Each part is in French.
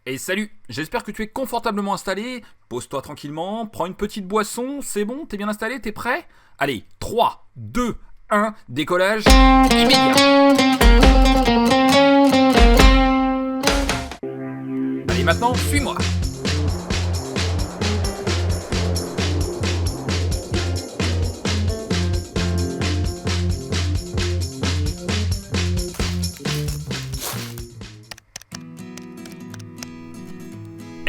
Et salut, j'espère que tu es confortablement installé, pose-toi tranquillement, prends une petite boisson, c'est bon, t'es bien installé, t'es prêt? Allez, 3, 2, 1, décollage immédiat. Allez maintenant, suis-moi.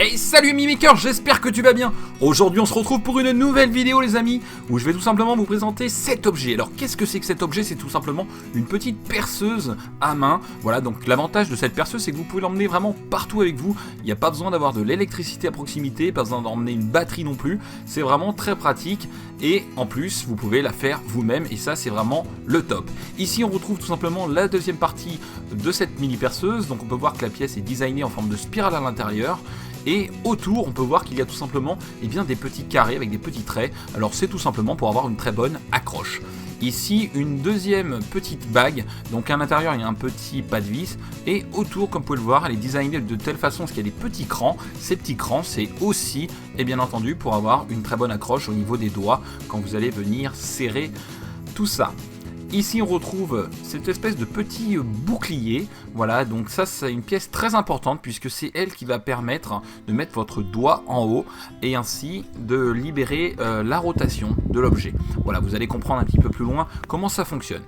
Hey salut Mimimaker, j'espère que tu vas bien. Aujourd'hui on se retrouve pour une nouvelle vidéo les amis, où je vais tout simplement vous présenter cet objet. Alors qu'est-ce que c'est que cet objet? C'est tout simplement une petite perceuse à main. Voilà, donc l'avantage de cette perceuse c'est que vous pouvez l'emmener vraiment partout avec vous. Il n'y a pas besoin d'avoir de l'électricité à proximité, pas besoin d'emmener une batterie non plus. C'est vraiment très pratique et en plus vous pouvez la faire vous-même et ça c'est vraiment le top. Ici on retrouve tout simplement la deuxième partie de cette mini perceuse. Donc on peut voir que la pièce est designée en forme de spirale à l'intérieur. Et autour, on peut voir qu'il y a tout simplement des petits carrés avec des petits traits. Alors c'est tout simplement pour avoir une très bonne accroche. Ici, une deuxième petite bague. Donc à l'intérieur, il y a un petit pas de vis. Et autour, comme vous pouvez le voir, elle est designée de telle façon qu'il y a des petits crans. Ces petits crans, c'est aussi, et bien entendu, pour avoir une très bonne accroche au niveau des doigts quand vous allez venir serrer tout ça. Ici on retrouve cette espèce de petit bouclier, voilà, donc ça c'est une pièce très importante puisque c'est elle qui va permettre de mettre votre doigt en haut et ainsi de libérer la rotation de l'objet. Voilà, vous allez comprendre un petit peu plus loin comment ça fonctionne.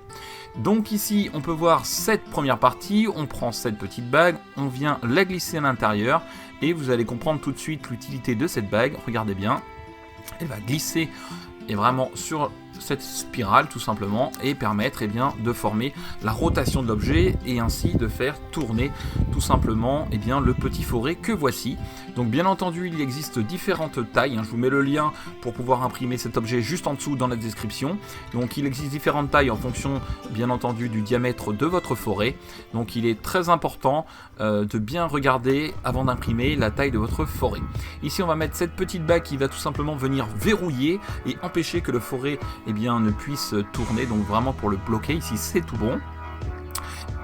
Donc ici on peut voir cette première partie, on prend cette petite bague, on vient la glisser à l'intérieur et vous allez comprendre tout de suite l'utilité de cette bague, regardez bien, elle va glisser et vraiment sur cette spirale tout simplement et permettre de former la rotation de l'objet et ainsi de faire tourner tout simplement le petit forêt que voici. Donc bien entendu il existe différentes tailles, je vous mets le lien pour pouvoir imprimer cet objet juste en dessous dans la description. Donc il existe différentes tailles en fonction bien entendu du diamètre de votre forêt. Donc il est très important de bien regarder avant d'imprimer la taille de votre forêt. Ici on va mettre cette petite bague qui va tout simplement venir verrouiller et empêcher que le forêt ne puisse tourner, donc vraiment pour le bloquer. Ici c'est tout bon.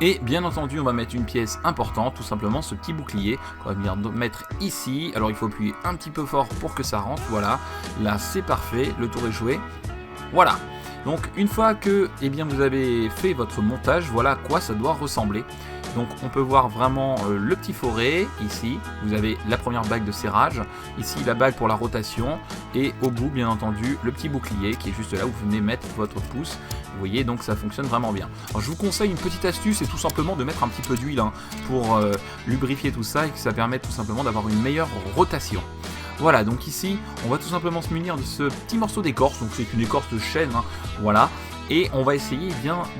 Et bien entendu on va mettre une pièce importante, tout simplement ce petit bouclier qu'on va venir mettre ici. Alors il faut appuyer un petit peu fort pour que ça rentre, voilà, là c'est parfait, le tour est joué, voilà. Donc une fois que vous avez fait votre montage, voilà à quoi ça doit ressembler. Donc on peut voir vraiment le petit forêt, ici vous avez la première bague de serrage, ici la bague pour la rotation et au bout bien entendu le petit bouclier qui est juste là où vous venez mettre votre pouce. Vous voyez, donc ça fonctionne vraiment bien. Alors je vous conseille une petite astuce, c'est tout simplement de mettre un petit peu d'huile pour lubrifier tout ça et que ça permette tout simplement d'avoir une meilleure rotation. Voilà, donc ici on va tout simplement se munir de ce petit morceau d'écorce, donc c'est une écorce de chêne, voilà, et on va essayer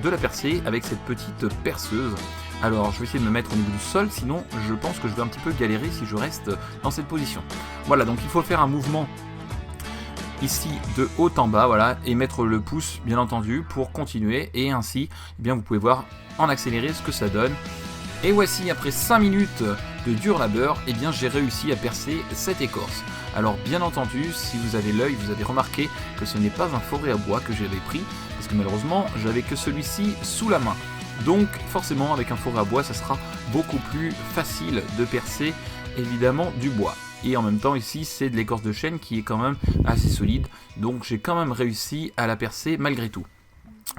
de la percer avec cette petite perceuse. Alors je vais essayer de me mettre au niveau du sol, sinon je pense que je vais un petit peu galérer si je reste dans cette position. Voilà, donc il faut faire un mouvement ici de haut en bas, voilà, et mettre le pouce bien entendu pour continuer, et ainsi vous pouvez voir en accéléré ce que ça donne. Et voici, après 5 minutes de dur labeur, j'ai réussi à percer cette écorce. Alors bien entendu, si vous avez l'œil, vous avez remarqué que ce n'est pas un forêt à bois que j'avais pris, parce que malheureusement j'avais que celui-ci sous la main. Donc forcément avec un forêt à bois ça sera beaucoup plus facile de percer évidemment du bois. Et en même temps ici c'est de l'écorce de chêne qui est quand même assez solide, donc j'ai quand même réussi à la percer malgré tout.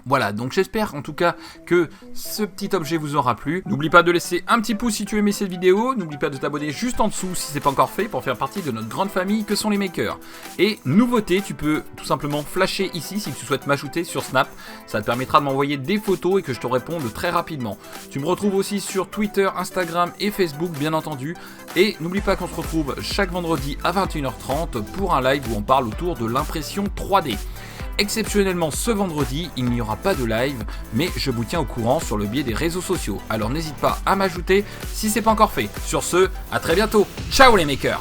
Voilà, donc j'espère en tout cas que ce petit objet vous aura plu. N'oublie pas de laisser un petit pouce si tu aimais cette vidéo. N'oublie pas de t'abonner juste en dessous si c'est pas encore fait pour faire partie de notre grande famille que sont les makers. Et nouveauté, tu peux tout simplement flasher ici si tu souhaites m'ajouter sur Snap. Ça te permettra de m'envoyer des photos et que je te réponde très rapidement. Tu me retrouves aussi sur Twitter, Instagram et Facebook bien entendu. Et n'oublie pas qu'on se retrouve chaque vendredi à 21h30 pour un live où on parle autour de l'impression 3D. Exceptionnellement ce vendredi, il n'y aura pas de live, mais je vous tiens au courant sur le biais des réseaux sociaux. Alors n'hésite pas à m'ajouter si c'est pas encore fait. Sur ce, à très bientôt. Ciao les makers!